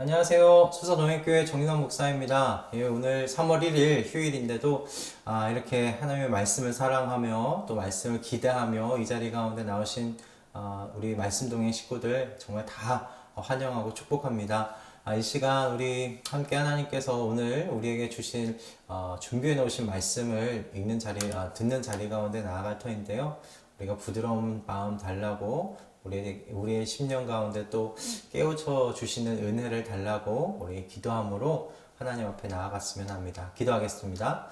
안녕하세요. 수서동행교회 정인원 목사입니다. 예, 오늘 3월 1일 휴일인데도 이렇게 하나님의 말씀을 사랑하며 또 말씀을 기대하며 이 자리 가운데 나오신 우리 말씀동행 식구들 정말 다 환영하고 축복합니다. 이 시간 우리 함께 하나님께서 오늘 우리에게 주신 준비해 놓으신 말씀을 읽는 자리, 듣는 자리 가운데 나아갈 터인데요. 우리가 부드러운 마음 달라고 우리의 심령 가운데 또 깨우쳐 주시는 은혜를 달라고 우리 기도함으로 하나님 앞에 나아갔으면 합니다. 기도하겠습니다.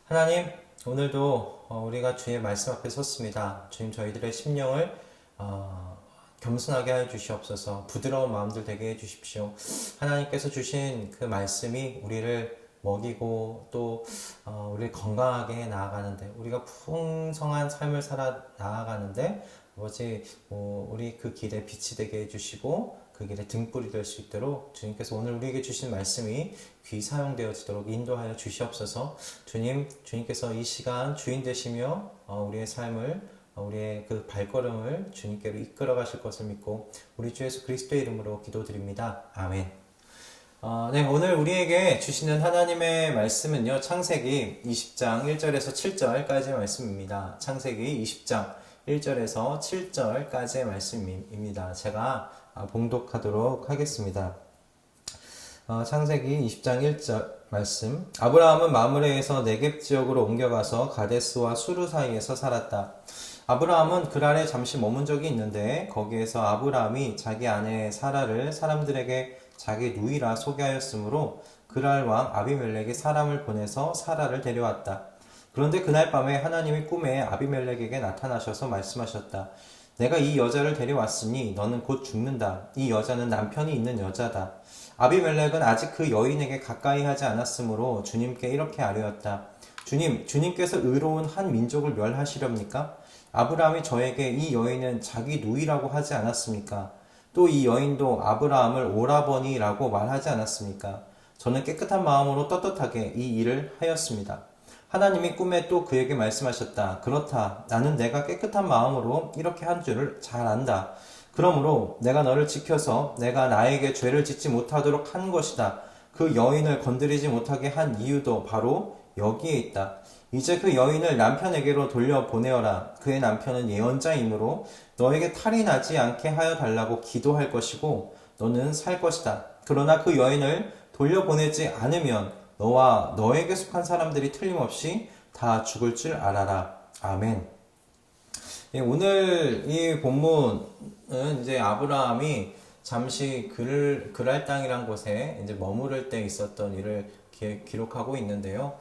하나님, 오늘도 우리가 주의 말씀 앞에 섰습니다. 주님, 저희들의 심령을 겸손하게 해 주시옵소서. 부드러운 마음들 되게 해 주십시오. 하나님께서 주신 그 말씀이 우리를 먹이고 또 우리를 건강하게 해 나아가는데, 우리가 풍성한 삶을 살아 나아가는데 아버지, 우리 그 길에 빛이 되게 해주시고 그 길에 등불이 될 수 있도록 주님께서 오늘 우리에게 주신 말씀이 귀 사용되어지도록 인도하여 주시옵소서. 주님께서 이 시간 주인 되시며 우리의 삶을, 우리의 그 발걸음을 주님께로 이끌어 가실 것을 믿고 우리 주 예수 그리스도의 이름으로 기도드립니다. 아멘. 네, 오늘 우리에게 주시는 하나님의 말씀은요, 창세기 20장 1절에서 7절까지의 말씀입니다. 창세기 20장 1절에서 7절까지의 말씀입니다. 제가 봉독하도록 하겠습니다. 창세기 20장 1절 말씀. 아브라함은 마므레에서 네겝 지역으로 옮겨가서 가데스와 수르 사이에서 살았다. 아브라함은 그랄에 잠시 머문 적이 있는데 거기에서 아브라함이 자기 아내 사라를 사람들에게 자기 누이라 소개하였으므로 그랄 왕 아비멜렉이 사람을 보내서 사라를 데려왔다. 그런데 그날 밤에 하나님이 꿈에 아비멜렉에게 나타나셔서 말씀하셨다. 내가 이 여자를 데려왔으니 너는 곧 죽는다. 이 여자는 남편이 있는 여자다. 아비멜렉은 아직 그 여인에게 가까이 하지 않았으므로 주님께 이렇게 아뢰었다. 주님께서 의로운 한 민족을 멸하시렵니까? 아브라함이 저에게 이 여인은 자기 누이라고 하지 않았습니까? 또 이 여인도 아브라함을 오라버니라고 말하지 않았습니까? 저는 깨끗한 마음으로 떳떳하게 이 일을 하였습니다. 하나님이 꿈에 또 그에게 말씀하셨다. 그렇다. 나는 내가 깨끗한 마음으로 이렇게 한 줄을 잘 안다. 그러므로 내가 너를 지켜서 내가 나에게 죄를 짓지 못하도록 한 것이다. 그 여인을 건드리지 못하게 한 이유도 바로 여기에 있다. 이제 그 여인을 남편에게로 돌려보내어라. 그의 남편은 예언자이므로 너에게 탈이 나지 않게 하여 달라고 기도할 것이고 너는 살 것이다. 그러나 그 여인을 돌려보내지 않으면 너와 너에게 속한 사람들이 틀림없이 다 죽을 줄 알아라. 아멘. 예, 오늘 이 본문은 이제 아브라함이 잠시 그랄 땅이란 곳에 이제 머무를 때 있었던 일을 기록하고 있는데요.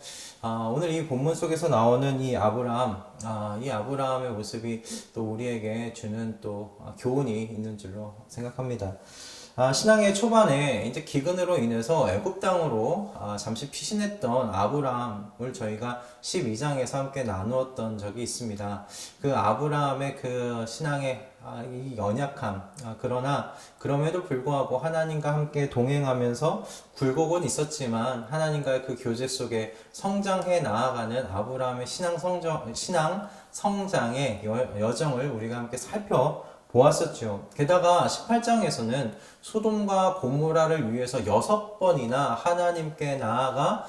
오늘 이 본문 속에서 나오는 이 아브라함의 모습이 또 우리에게 주는 또 교훈이 있는 줄로 생각합니다. 신앙의 초반에 이제 기근으로 인해서 애굽 땅으로 잠시 피신했던 아브라함을 저희가 12장에서 함께 나누었던 적이 있습니다. 그 아브라함의 그 신앙의 이 연약함, 그러나 그럼에도 불구하고 하나님과 함께 동행하면서 굴곡은 있었지만 하나님과의 그 교제 속에 성장해 나아가는 아브라함의 신앙 성장의 여정을 우리가 함께 보았었죠. 게다가 18장에서는 소돔과 고모라를 위해서 6번이나 하나님께 나아가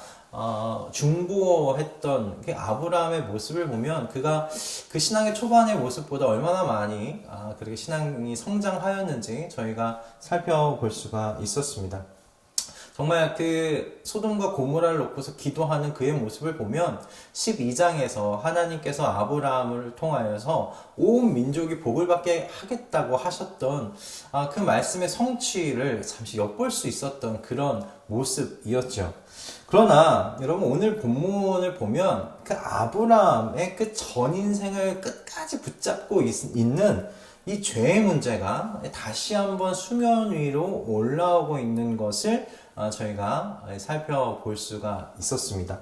중보했던 그 아브라함의 모습을 보면 그가 그 신앙의 초반의 모습보다 얼마나 많이 그렇게 신앙이 성장하였는지 저희가 살펴볼 수가 있었습니다. 정말 그 소돔과 고모라를 놓고서 기도하는 그의 모습을 보면 12장에서 하나님께서 아브라함을 통하여서 온 민족이 복을 받게 하겠다고 하셨던 그 말씀의 성취를 잠시 엿볼 수 있었던 그런 모습이었죠. 그러나 여러분, 오늘 본문을 보면 그 아브라함의 그 전 인생을 끝까지 붙잡고 있는 이 죄의 문제가 다시 한번 수면 위로 올라오고 있는 것을 저희가 살펴볼 수가 있었습니다.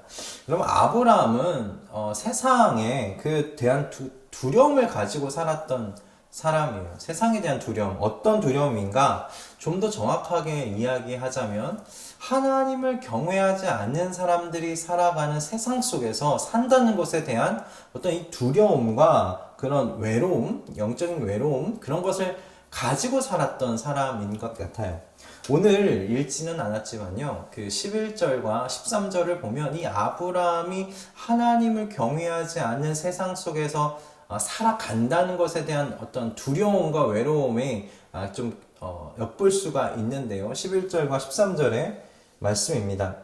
여러분, 아브라함은 세상에 그 대한 두려움을 가지고 살았던 사람이에요. 세상에 대한 두려움, 어떤 두려움인가? 좀 더 정확하게 이야기하자면 하나님을 경외하지 않는 사람들이 살아가는 세상 속에서 산다는 것에 대한 어떤 이 두려움과 그런 외로움, 영적인 외로움, 그런 것을 가지고 살았던 사람인 것 같아요. 오늘 읽지는 않았지만요, 그 11절과 13절을 보면 이 아브라함이 하나님을 경외하지 않는 세상 속에서 살아간다는 것에 대한 어떤 두려움과 외로움이 좀 엿볼 수가 있는데요. 11절과 13절의 말씀입니다.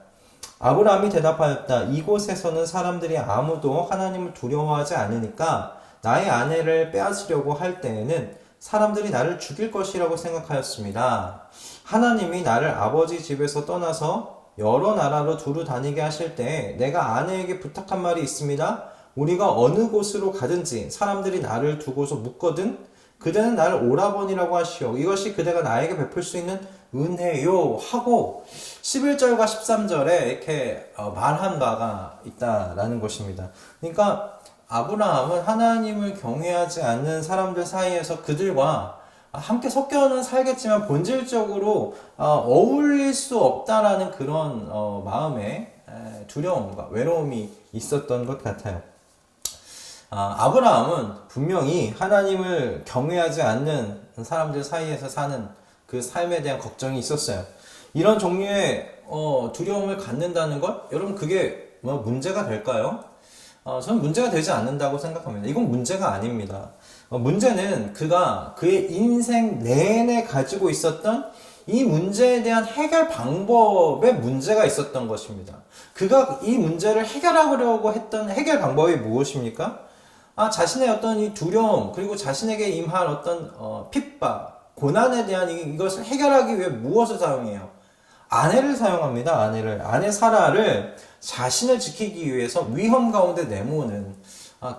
아브라함이 대답하였다. 이곳에서는 사람들이 아무도 하나님을 두려워하지 않으니까 나의 아내를 빼앗으려고 할 때에는 사람들이 나를 죽일 것이라고 생각하였습니다. 하나님이 나를 아버지 집에서 떠나서 여러 나라로 두루 다니게 하실 때 내가 아내에게 부탁한 말이 있습니다. 우리가 어느 곳으로 가든지 사람들이 나를 두고서 묻거든 그대는 나를 오라버니라고 하시오. 이것이 그대가 나에게 베풀 수 있는 은혜요 하고 11절과 13절에 이렇게 말한 바가 있다라는 것입니다. 그러니까 아브라함은 하나님을 경외하지 않는 사람들 사이에서 그들과 함께 섞여는 살겠지만 본질적으로 어울릴 수 없다라는 그런 마음의 두려움과 외로움이 있었던 것 같아요. 아브라함은 분명히 하나님을 경외하지 않는 사람들 사이에서 사는 그 삶에 대한 걱정이 있었어요. 이런 종류의 두려움을 갖는다는 것, 여러분 그게 뭐 문제가 될까요? 저는 문제가 되지 않는다고 생각합니다. 이건 문제가 아닙니다. 문제는 그가 그의 인생 내내 가지고 있었던 이 문제에 대한 해결 방법에 문제가 있었던 것입니다. 그가 이 문제를 해결하려고 했던 해결 방법이 무엇입니까? 자신의 어떤 이 두려움, 그리고 자신에게 임할 어떤 핍박, 고난에 대한 이것을 해결하기 위해 무엇을 사용해요? 아내를 사용합니다. 아내 사라를 자신을 지키기 위해서 위험 가운데 내모는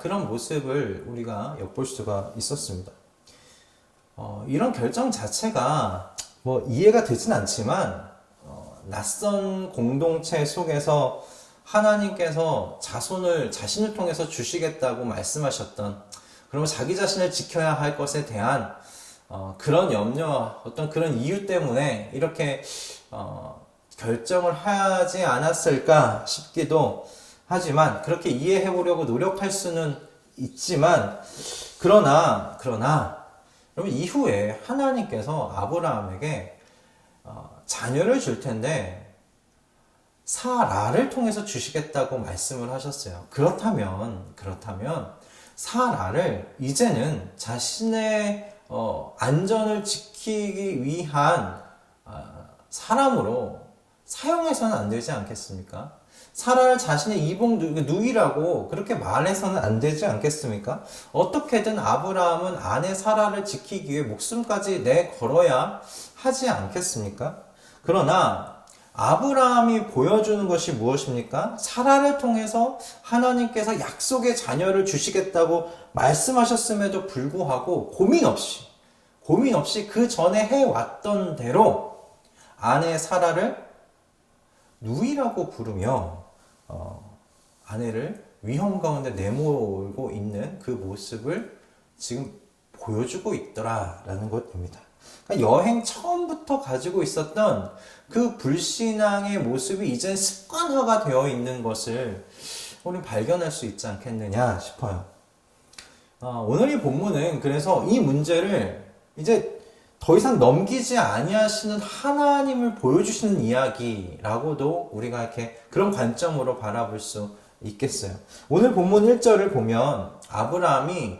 그런 모습을 우리가 엿볼 수가 있었습니다. 이런 결정 자체가 뭐 이해가 되진 않지만 낯선 공동체 속에서 하나님께서 자신을 통해서 주시겠다고 말씀하셨던, 그러면 자기 자신을 지켜야 할 것에 대한 그런 염려, 어떤 그런 이유 때문에 이렇게 결정을 하지 않았을까 싶기도 하지만, 그렇게 이해해 보려고 노력할 수는 있지만, 그러나 여러분 이후에 하나님께서 아브라함에게 자녀를 줄 텐데 사라를 통해서 주시겠다고 말씀을 하셨어요. 그렇다면 사라를 이제는 자신의 안전을 지키기 위한 사람으로 사용해서는 안 되지 않겠습니까? 사라를 자신의 이복 누이라고 그렇게 말해서는 안 되지 않겠습니까? 어떻게든 아브라함은 아내 사라를 지키기 위해 목숨까지 내걸어야 하지 않겠습니까? 그러나 아브라함이 보여주는 것이 무엇입니까? 사라를 통해서 하나님께서 약속의 자녀를 주시겠다고 말씀하셨음에도 불구하고 고민 없이 그 전에 해왔던 대로 아내 사라를 누이라고 부르며 아내를 위험 가운데 내몰고 있는 그 모습을 지금 보여주고 있더라라는 것입니다. 그러니까 여행 처음부터 가지고 있었던 그 불신앙의 모습이 이제 습관화가 되어 있는 것을 우리 발견할 수 있지 않겠느냐 싶어요. 오늘 이 본문은 그래서 이 문제를 이제 더 이상 넘기지 아니하시는 하나님을 보여주시는 이야기라고도 우리가 이렇게 그런 관점으로 바라볼 수 있겠어요. 오늘 본문 1절을 보면 아브라함이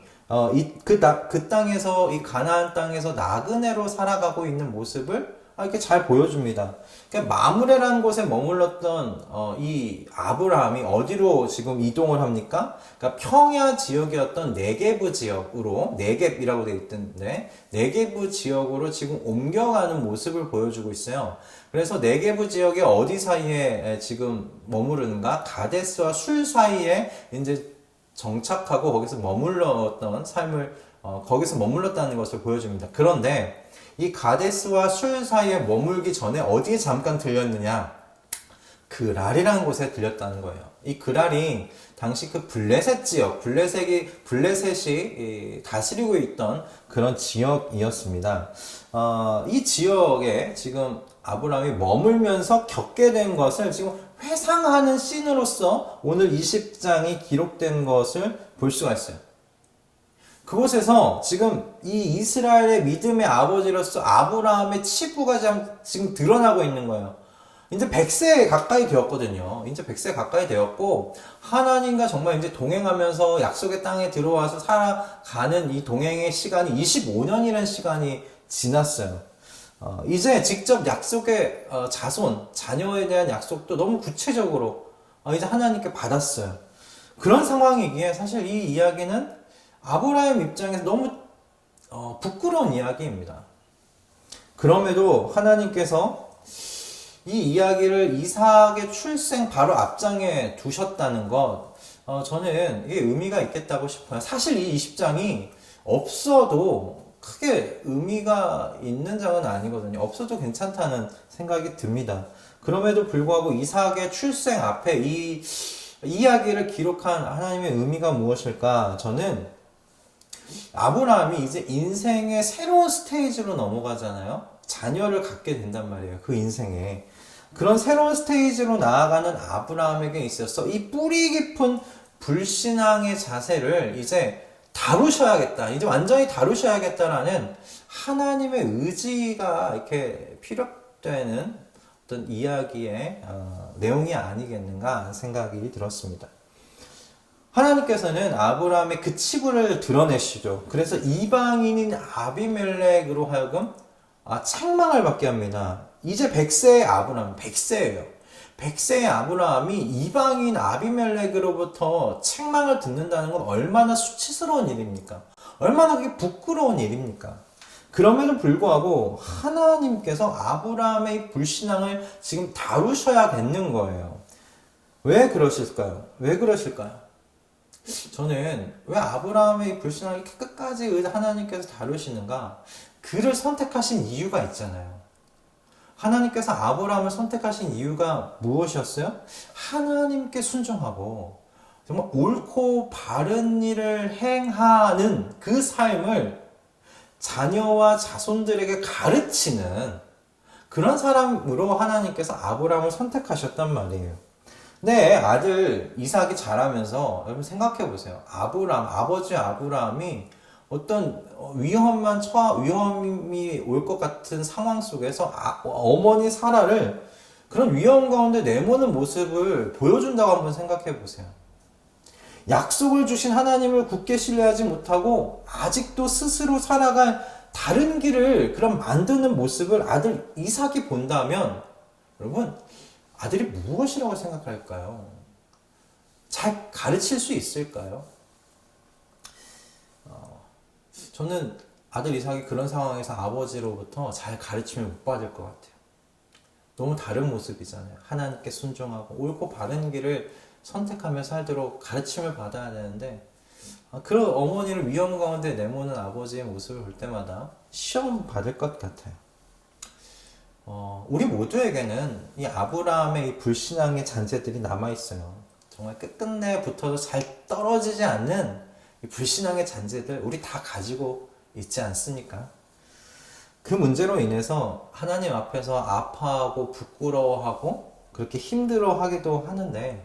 그 땅에서, 이 가나안 땅에서 나그네로 살아가고 있는 모습을 이렇게 잘 보여줍니다. 그러니까 마므레라는 곳에 머물렀던 이 아브라함이 어디로 지금 이동을 합니까? 그러니까 평야 지역이었던 네게브 지역으로, 네겝이라고 되어 있던데 네게브 지역으로 지금 옮겨가는 모습을 보여주고 있어요. 그래서 네게브 지역의 어디 사이에 지금 머무르는가? 가데스와 술 사이에 이제 정착하고 거기서 머물렀던 삶을 거기서 머물렀다는 것을 보여줍니다. 그런데 이 가데스와 술 사이에 머물기 전에 어디에 잠깐 들렸느냐? 그랄이라는 곳에 들렸다는 거예요. 이 그랄이 당시 그 블레셋 지역, 블레셋이 다스리고 있던 그런 지역이었습니다. 이 지역에 지금 아브라함이 머물면서 겪게 된 것을 지금 회상하는 씬으로서 오늘 20장이 기록된 것을 볼 수가 있어요. 그곳에서 지금 이 이스라엘의 믿음의 아버지로서 아브라함의 치부가 지금 드러나고 있는 거예요. 이제 100세 가까이 되었거든요. 이제 100세 가까이 되었고, 하나님과 정말 이제 동행하면서 약속의 땅에 들어와서 살아가는 이 동행의 시간이 25년이라는 시간이 지났어요. 이제 직접 약속의 자손, 자녀에 대한 약속도 너무 구체적으로 이제 하나님께 받았어요. 그런 상황이기에 사실 이 이야기는 아브라함 입장에서 너무 부끄러운 이야기입니다. 그럼에도 하나님께서 이 이야기를 이삭의 출생 바로 앞장에 두셨다는 것, 저는 이게 의미가 있겠다고 싶어요. 사실 이 20장이 없어도 크게 의미가 있는 장은 아니거든요. 없어도 괜찮다는 생각이 듭니다. 그럼에도 불구하고 이삭의 출생 앞에 이 이야기를 기록한 하나님의 의미가 무엇일까? 저는 아브라함이 이제 인생의 새로운 스테이지로 넘어가잖아요. 자녀를 갖게 된단 말이에요. 그 인생에. 그런 새로운 스테이지로 나아가는 아브라함에게 있어서 이 뿌리 깊은 불신앙의 자세를 이제 다루셔야겠다. 이제 완전히 다루셔야겠다라는 하나님의 의지가 이렇게 필요되는 어떤 이야기의 내용이 아니겠는가 생각이 들었습니다. 하나님께서는 아브라함의 그 치부를 드러내시죠. 그래서 이방인인 아비멜렉으로 하여금 책망을 받게 합니다. 이제 100세의 아브라함, 100세예요. 100세의 아브라함이 이방인 아비멜렉으로부터 책망을 듣는다는 건 얼마나 수치스러운 일입니까? 얼마나 그게 부끄러운 일입니까? 그럼에도 불구하고 하나님께서 아브라함의 불신앙을 지금 다루셔야겠는 거예요. 왜 그러실까요? 왜 그러실까요? 저는 왜 아브라함의 불신앙을 이렇게 끝까지 하나님께서 다루시는가? 그를 선택하신 이유가 있잖아요. 하나님께서 아브라함을 선택하신 이유가 무엇이었어요? 하나님께 순종하고 정말 옳고 바른 일을 행하는 그 삶을 자녀와 자손들에게 가르치는 그런 사람으로 하나님께서 아브라함을 선택하셨단 말이에요. 네, 아들 이삭이 자라면서 여러분 생각해 보세요. 아버지 아브라함이 어떤 위험이 올 것 같은 상황 속에서 어머니 사라를 그런 위험 가운데 내모는 모습을 보여준다고 한번 생각해 보세요. 약속을 주신 하나님을 굳게 신뢰하지 못하고 아직도 스스로 살아갈 다른 길을 그런 만드는 모습을 아들 이삭이 본다면 여러분 아들이 무엇이라고 생각할까요? 잘 가르칠 수 있을까요? 저는 아들 이삭이 그런 상황에서 아버지로부터 잘 가르침을 못 받을 것 같아요. 너무 다른 모습이잖아요. 하나님께 순종하고 옳고 바른 길을 선택하며 살도록 가르침을 받아야 되는데 그런 어머니를 위험 가운데 내모는 아버지의 모습을 볼 때마다 시험 받을 것 같아요. 우리 모두에게는 이 아브라함의 이 불신앙의 잔재들이 남아있어요. 정말 끝끝내 붙어도 잘 떨어지지 않는 이 불신앙의 잔재들 우리 다 가지고 있지 않습니까? 그 문제로 인해서 하나님 앞에서 아파하고 부끄러워하고 그렇게 힘들어하기도 하는데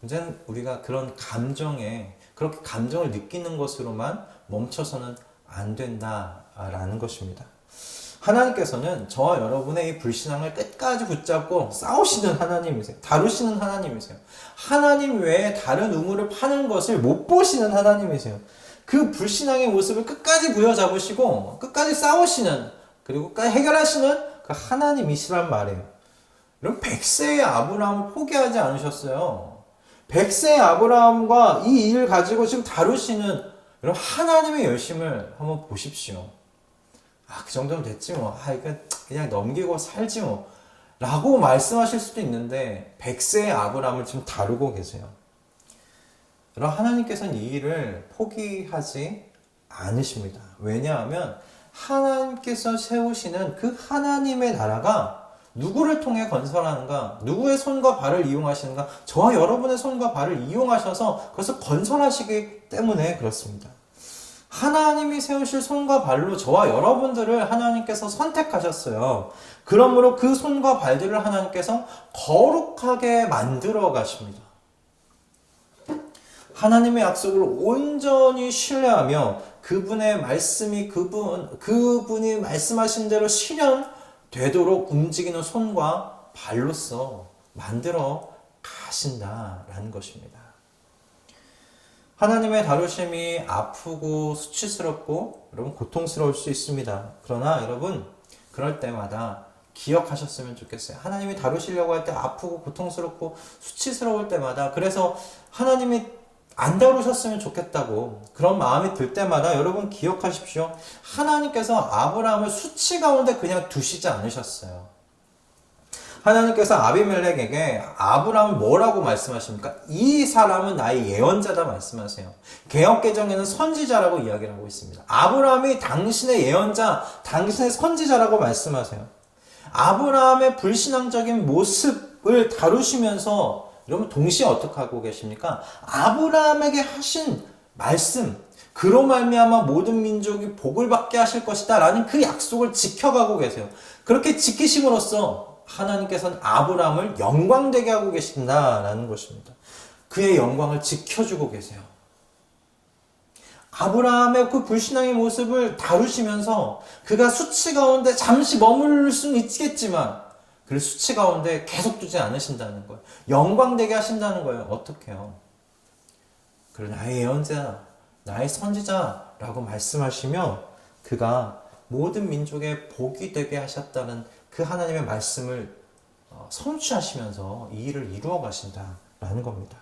문제는 우리가 그런 감정에 그렇게 감정을 느끼는 것으로만 멈춰서는 안 된다라는 것입니다. 하나님께서는 저와 여러분의 이 불신앙을 끝까지 붙잡고 싸우시는 하나님이세요. 다루시는 하나님이세요. 하나님 외에 다른 우물을 파는 것을 못 보시는 하나님이세요. 그 불신앙의 모습을 끝까지 부여잡으시고 끝까지 싸우시는 그리고 끝까지 해결하시는 그 하나님이시란 말이에요. 여러분 100세의 아브라함을 포기하지 않으셨어요. 100세의 아브라함과 이 일을 가지고 지금 다루시는 여러분 하나님의 열심을 한번 보십시오. 그 정도면 됐지 뭐. 이거 그냥 넘기고 살지 뭐. 라고 말씀하실 수도 있는데 100세의 아브라함을 지금 다루고 계세요. 여러분 하나님께서는 이 일을 포기하지 않으십니다. 왜냐하면 하나님께서 세우시는 그 하나님의 나라가 누구를 통해 건설하는가? 누구의 손과 발을 이용하시는가? 저와 여러분의 손과 발을 이용하셔서 그것을 건설하시기 때문에 그렇습니다. 하나님이 세우실 손과 발로 저와 여러분들을 하나님께서 선택하셨어요. 그러므로 그 손과 발들을 하나님께서 거룩하게 만들어 가십니다. 하나님의 약속을 온전히 신뢰하며 그분의 말씀이 그분이 말씀하신 대로 실현되도록 움직이는 손과 발로서 만들어 가신다라는 것입니다. 하나님의 다루심이 아프고 수치스럽고 여러분 고통스러울 수 있습니다. 그러나 여러분 그럴 때마다 기억하셨으면 좋겠어요. 하나님이 다루시려고 할 때 아프고 고통스럽고 수치스러울 때마다, 그래서 하나님이 안 다루셨으면 좋겠다고 그런 마음이 들 때마다 여러분 기억하십시오. 하나님께서 아브라함을 수치 가운데 그냥 두시지 않으셨어요. 하나님께서 아비멜렉에게 아브라함을 뭐라고 말씀하십니까? 이 사람은 나의 예언자다 말씀하세요. 개역개정에는 선지자라고 이야기를 하고 있습니다. 아브라함이 당신의 예언자, 당신의 선지자라고 말씀하세요. 아브라함의 불신앙적인 모습을 다루시면서 여러분 동시에 어떻게 하고 계십니까? 아브라함에게 하신 말씀, 그로 말미암아 모든 민족이 복을 받게 하실 것이다 라는 그 약속을 지켜가고 계세요. 그렇게 지키심으로써 하나님께서는 아브라함을 영광되게 하고 계신다라는 것입니다. 그의 영광을 지켜주고 계세요. 아브라함의 그 불신앙의 모습을 다루시면서 그가 수치 가운데 잠시 머무를 수는 있겠지만 그 수치 가운데 계속 두지 않으신다는 거예요. 영광되게 하신다는 거예요. 어떻게요? 그를 나의 예언자, 나의 선지자라고 말씀하시며 그가 모든 민족의 복이 되게 하셨다는 그 하나님의 말씀을 성취하시면서 이 일을 이루어 가신다라는 겁니다.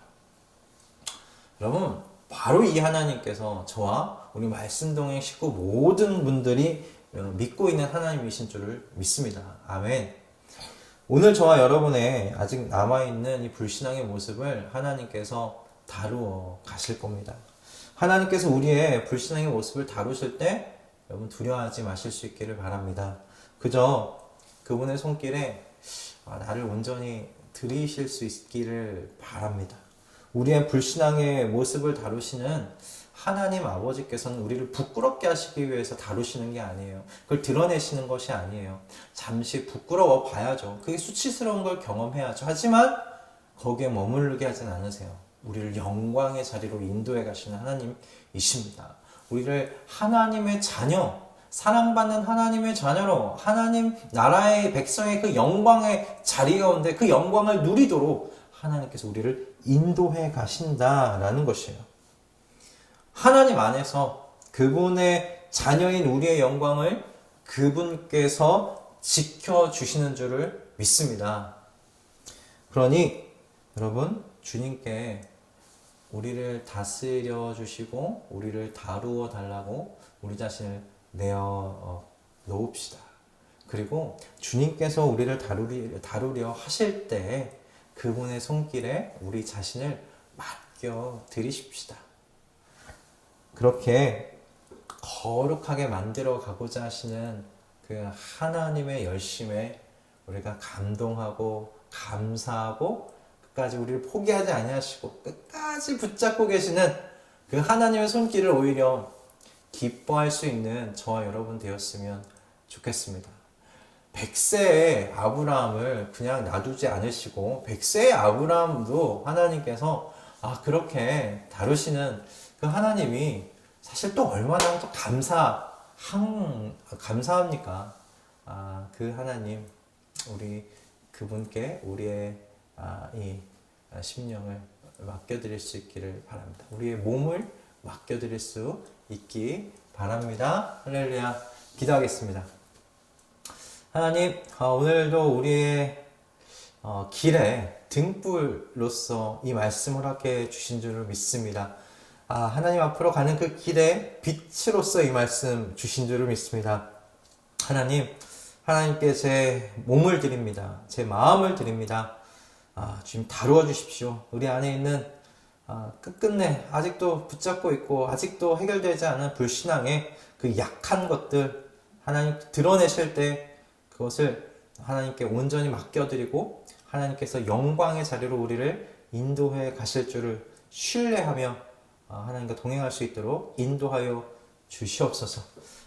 여러분, 바로 이 하나님께서 저와 우리 말씀동행 식구 모든 분들이 믿고 있는 하나님이신 줄을 믿습니다. 아멘. 오늘 저와 여러분의 아직 남아있는 이 불신앙의 모습을 하나님께서 다루어 가실 겁니다. 하나님께서 우리의 불신앙의 모습을 다루실 때 여러분 두려워하지 마실 수 있기를 바랍니다. 그저 그분의 손길에 나를 온전히 들이실 수 있기를 바랍니다. 우리의 불신앙의 모습을 다루시는 하나님 아버지께서는 우리를 부끄럽게 하시기 위해서 다루시는 게 아니에요. 그걸 드러내시는 것이 아니에요. 잠시 부끄러워 봐야죠. 그게 수치스러운 걸 경험해야죠. 하지만 거기에 머무르게 하진 않으세요. 우리를 영광의 자리로 인도해 가시는 하나님이십니다. 우리를 하나님의 자녀, 사랑받는 하나님의 자녀로 하나님 나라의 백성의 그 영광의 자리 가운데 그 영광을 누리도록 하나님께서 우리를 인도해 가신다라는 것이에요. 하나님 안에서 그분의 자녀인 우리의 영광을 그분께서 지켜주시는 줄을 믿습니다. 그러니 여러분, 주님께 우리를 다스려 주시고 우리를 다루어 달라고 우리 자신을 내어 놓읍시다. 그리고 주님께서 우리를 다루려 하실 때 그분의 손길에 우리 자신을 맡겨 드리십시다. 그렇게 거룩하게 만들어 가고자 하시는 그 하나님의 열심에 우리가 감동하고 감사하고 끝까지 우리를 포기하지 아니하시고 끝까지 붙잡고 계시는 그 하나님의 손길을 오히려 기뻐할 수 있는 저와 여러분 되었으면 좋겠습니다. 100세의 아브라함을 그냥 놔두지 않으시고 100세의 아브라함도 하나님께서 그렇게 다루시는 그 하나님이 사실 또 얼마나 또 감사합니까? 그 하나님, 우리 그분께 우리의 이 심령을 맡겨드릴 수 있기를 바랍니다. 우리의 몸을 맡겨드릴 수 있기 바랍니다. 할렐루야. 기도하겠습니다. 하나님, 오늘도 우리의 길에 등불로서 이 말씀을 하게 주신 줄을 믿습니다. 하나님 앞으로 가는 그 길에 빛으로서 이 말씀 주신 줄을 믿습니다. 하나님께 제 몸을 드립니다. 제 마음을 드립니다. 주님 다루어 주십시오. 우리 안에 있는 끝끝내 아직도 붙잡고 있고 아직도 해결되지 않은 불신앙의 그 약한 것들 하나님 드러내실 때 그것을 하나님께 온전히 맡겨드리고 하나님께서 영광의 자리로 우리를 인도해 가실 줄을 신뢰하며 하나님과 동행할 수 있도록 인도하여 주시옵소서.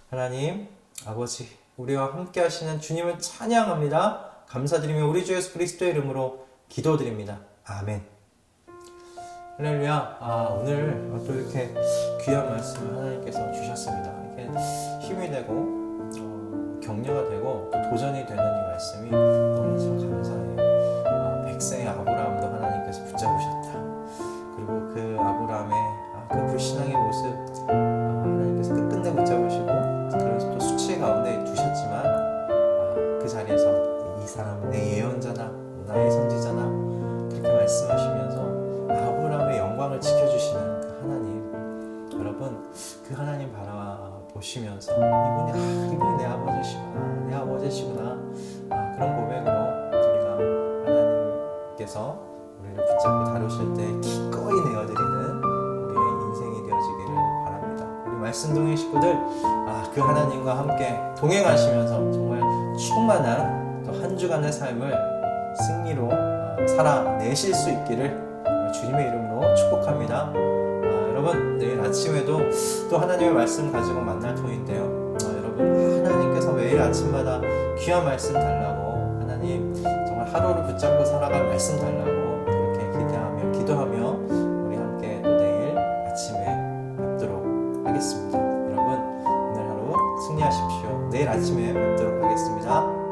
하나님 아버지, 우리와 함께 하시는 주님을 찬양합니다. 감사드리며 우리 주 예수 그리스도의 이름으로 기도드립니다. 아멘. 할렐루야. 오늘 또 이렇게 귀한 말씀을 하나님께서 주셨습니다. 이게 힘이 되고 격려가 되고 또 도전이 되는 이 말씀이 너무 참 감사해요. 백세의 아브라함도 하나님께서 붙잡으셨다. 그리고 그 아브라함의 그 불신앙의 모습 하나님께서 끝끝내 붙잡으시고 그래서 또 수치 가운데 두셨지만 그 자리에서 이 사람은 내 예언자다, 나의 선지자다 그렇게 말씀하시면서 아브라함의 영광을 지켜주시는 그 하나님, 여러분 그 하나님 바라보시면서 이분이 내 아버지시구나, 내 아버지시구나 그런 고백으로 우리가 하나님께서 우리를 붙잡고 다루실 때 기꺼이 내어드리는 우리의 인생이 되어지기를 바랍니다. 우리 말씀동의 식구들 그 하나님과 함께 동행하시면서 정말 충만한 또 한 주간의 삶을 승리로 살아내실 수 있기를 주님의 이름으로 축복합니다. 여러분 내일 아침에도 또 하나님의 말씀 가지고 만날 터인데요. 여러분 하나님께서 매일 아침마다 귀한 말씀 달라고, 하나님 정말 하루를 붙잡고 살아갈 말씀 달라고 그렇게 기대하며 기도하며 우리 함께 또 내일 아침에 뵙도록 하겠습니다. 여러분 오늘 하루 승리하십시오. 내일 아침에 뵙도록 하겠습니다.